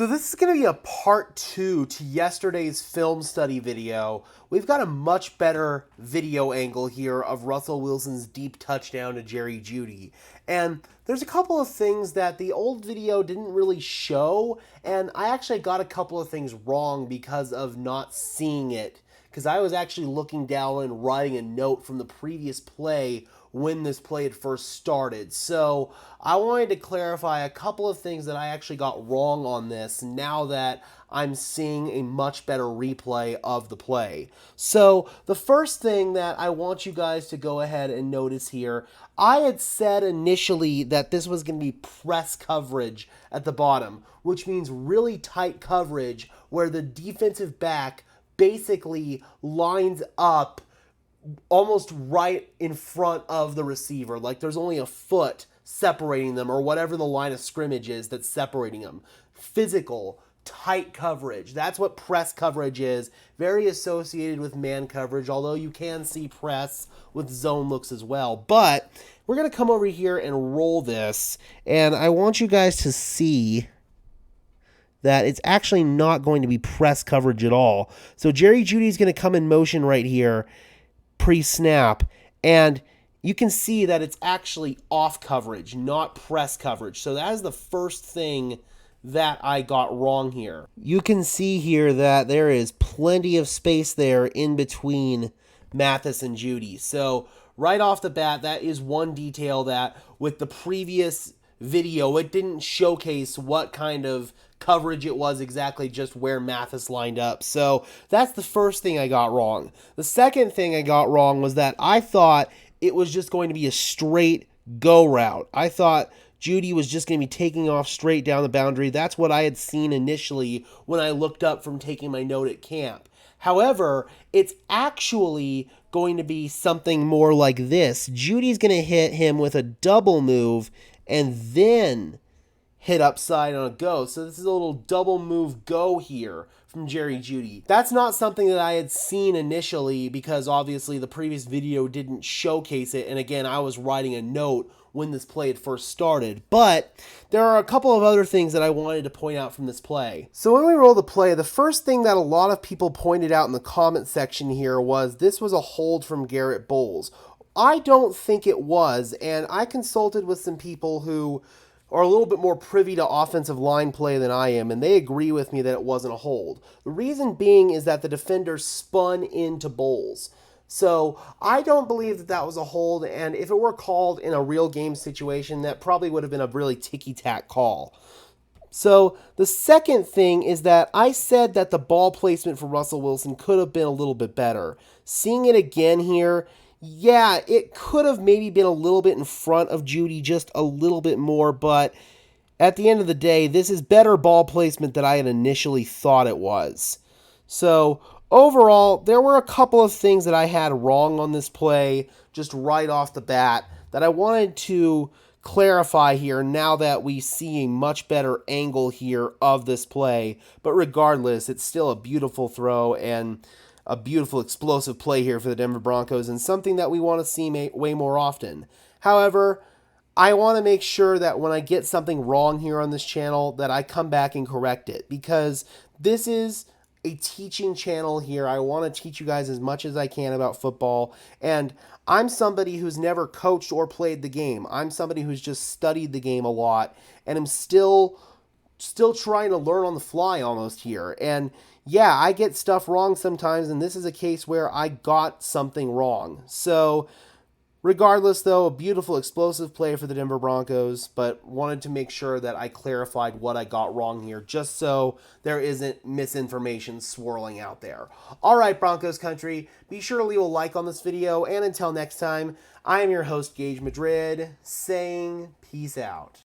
So this is going to be a part 2 to yesterday's film study video. We've got a much better video angle here of Russell Wilson's deep touchdown to Jerry Jeudy. And there's a couple of things that the old video didn't really show, and I actually got a couple of things wrong because of not seeing it. Because I was actually looking down and writing a note from the previous play when this play had first started. So I wanted to clarify a couple of things that I actually got wrong on this now that I'm seeing a much better replay of the play. So the first thing that I want you guys to go ahead and notice here, I had said initially that this was going to be press coverage at the bottom, which means really tight coverage where the defensive back basically lines up almost right in front of the receiver. Like there's only a foot separating them or whatever the line of scrimmage is that's separating them. Physical, tight coverage. That's what press coverage is. Very associated with man coverage, although you can see press with zone looks as well. But we're going to come over here and roll this, and I want you guys to see that it's actually not going to be press coverage at all. So Jerry Jeudy is going to come in motion right here pre-snap, and you can see that it's actually off coverage, not press coverage. So that is the first thing that I got wrong here. You can see here that there is plenty of space there in between Mathis and Jeudy. So right off the bat, that is one detail that with the previous video, it didn't showcase what kind of coverage it was exactly, just where Mathis lined up. So that's the first thing I got wrong. The second thing I got wrong was that I thought it was just going to be a straight go route. I thought Jeudy was just going to be taking off straight down the boundary. That's what I had seen initially when I looked up from taking my note at camp. However, it's actually going to be something more like this. Judy's going to hit him with a double move and then hit upside on a go. So this is a little double move go here from Jerry Jeudy. That's not something that I had seen initially because obviously the previous video didn't showcase it. And again, I was writing a note when this play had first started. But there are a couple of other things that I wanted to point out from this play. So when we roll the play, the first thing that a lot of people pointed out in the comment section here was this was a hold from Garrett Bowles. I don't think it was, and I consulted with some people who are a little bit more privy to offensive line play than I am, and they agree with me that it wasn't a hold. The reason being is that the defender spun into Bowles. So I don't believe that that was a hold, and if it were called in a real game situation, that probably would have been a really ticky-tack call. So the second thing is that I said that the ball placement for Russell Wilson could have been a little bit better. Seeing it again here, yeah, it could have maybe been a little bit in front of Jeudy, just a little bit more, but at the end of the day, this is better ball placement than I had initially thought it was. So overall, there were a couple of things that I had wrong on this play, just right off the bat, that I wanted to clarify here now that we see a much better angle here of this play. But regardless, it's still a beautiful throw and a beautiful explosive play here for the Denver Broncos and something that we want to see way more often. However, I want to make sure that when I get something wrong here on this channel that I come back and correct it, because this is a teaching channel here. I want to teach you guys as much as I can about football, and I'm somebody who's never coached or played the game. I'm somebody who's just studied the game a lot, and I'm still trying to learn on the fly almost here. And yeah, I get stuff wrong sometimes, and this is a case where I got something wrong. So regardless, though, a beautiful explosive play for the Denver Broncos, but wanted to make sure that I clarified what I got wrong here, just so there isn't misinformation swirling out there. All right, Broncos country, be sure to leave a like on this video, and until next time, I am your host, Gage Madrid, saying peace out.